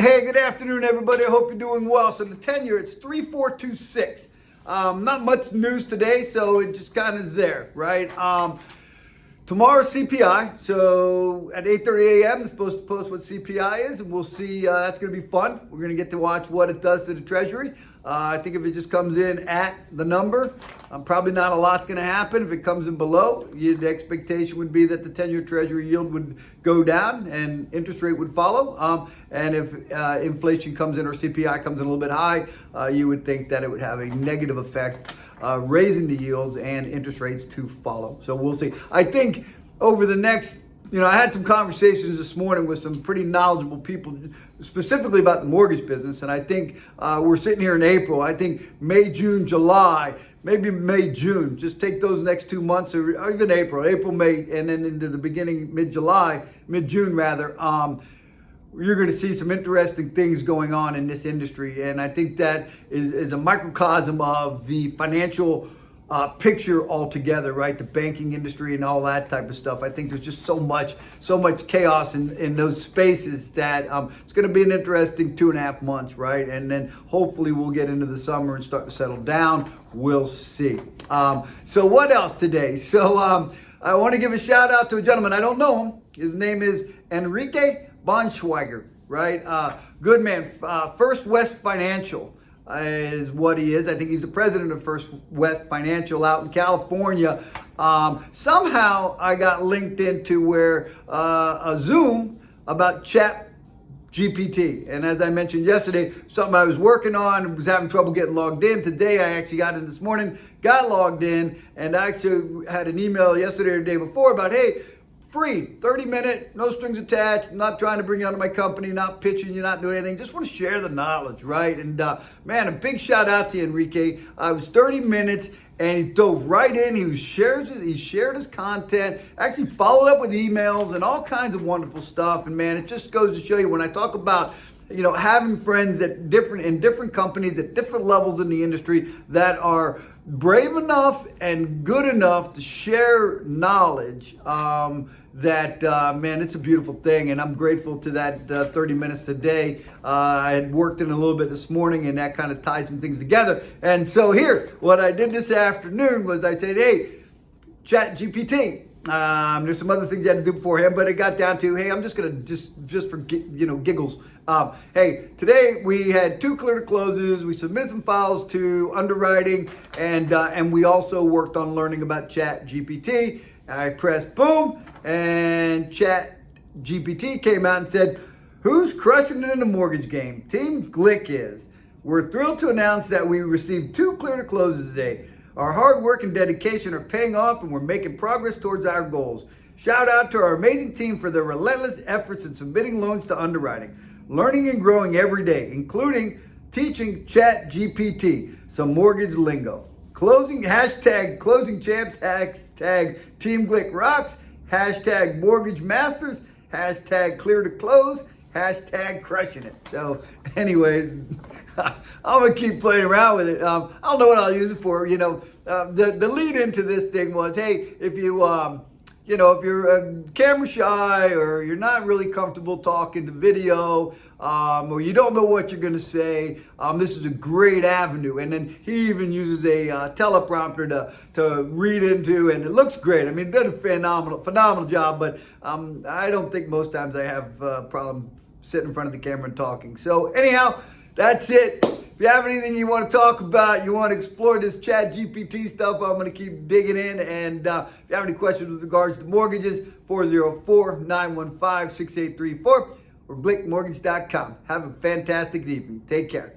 Hey, good afternoon, everybody. I hope you're doing well. So the 10-year, it's 3.426. Not much news today, so it just kind of is there, right? Tomorrow's CPI, so at 8:30 a.m. they're supposed to post what CPI is, and we'll see. That's going to be fun. We're going to get to watch what it does to the Treasury. I think if it just comes in at the number, probably not a lot's going to happen. If it comes in below, the expectation would be that the 10-year Treasury yield would go down and interest rate would follow. And if inflation comes in or CPI comes in a little bit high, you would think that it would have a negative effect, raising the yields and interest rates to follow. So we'll see. I think over the next, I had some conversations this morning with some pretty knowledgeable people, specifically about the mortgage business. And I think we're sitting here in April. I think May, June, July, maybe May, June, just take those next 2 months or even April, May, and then into the beginning, mid-June rather. You're going to see some interesting things going on in this industry. And I think that is a microcosm of the financial picture altogether, right? The banking industry and all that type of stuff. I think there's just so much chaos in those spaces that it's going to be an interesting 2.5 months, right? And then hopefully we'll get into the summer and start to settle down. We'll see. So what else today? So I want to give a shout out to a gentleman. I don't know him. His name is Enrique Bonschweiger, right? Good man. First West Financial is what he is. I think he's the president of First West Financial out in California. Somehow I got linked into where a Zoom about Chat GPT. And as I mentioned yesterday, something I was working on, was having trouble getting logged in. Today I actually got in this morning, got logged in, and I actually had an email yesterday or the day before about, hey, free, 30-minute, no strings attached, not trying to bring you onto my company, not pitching you, not doing anything, just want to share the knowledge, right? And man, a big shout out to you, Enrique. It was 30 minutes and he dove right in. He shared his content, actually followed up with emails and all kinds of wonderful stuff. And man, it just goes to show you when I talk about having friends in different companies at different levels in the industry that are brave enough and good enough to share knowledge, man, it's a beautiful thing, and I'm grateful to that 30 minutes today. I had worked in a little bit this morning, and that kind of tied some things together. And so here, what I did this afternoon was I said, hey, Chat GPT. There's some other things you had to do beforehand, but it got down to, hey, I'm just gonna just for giggles. Hey, today we had 2 clear to closes. We submitted some files to underwriting, and we also worked on learning about Chat GPT. I pressed boom, and Chat GPT came out and said, who's crushing it in the mortgage game? Team Glick is. We're thrilled to announce that we received 2 clear to closes today. Our hard work and dedication are paying off, and we're making progress towards our goals. Shout out to our amazing team for their relentless efforts in submitting loans to underwriting, learning and growing every day, including teaching Chat GPT some mortgage lingo. Hashtag closing champs, hashtag Team Glick rocks, hashtag mortgage masters, hashtag clear to close, hashtag crushing it. So anyways, I'm going to keep playing around with it. I don't know what I'll use it for. The lead into this thing was, hey, if you're camera shy or you're not really comfortable talking to video, or you don't know what you're going to say, this is a great avenue. And then he even uses a teleprompter to read into, and it looks great. I mean, it did a phenomenal job, but I don't think most times I have a problem sitting in front of the camera and talking. So anyhow, that's it. If you have anything you want to talk about, you want to explore this Chat GPT stuff, I'm going to keep digging in. And if you have any questions with regards to mortgages, 404-915-6834 or blickmortgage.com. Have a fantastic evening. Take care.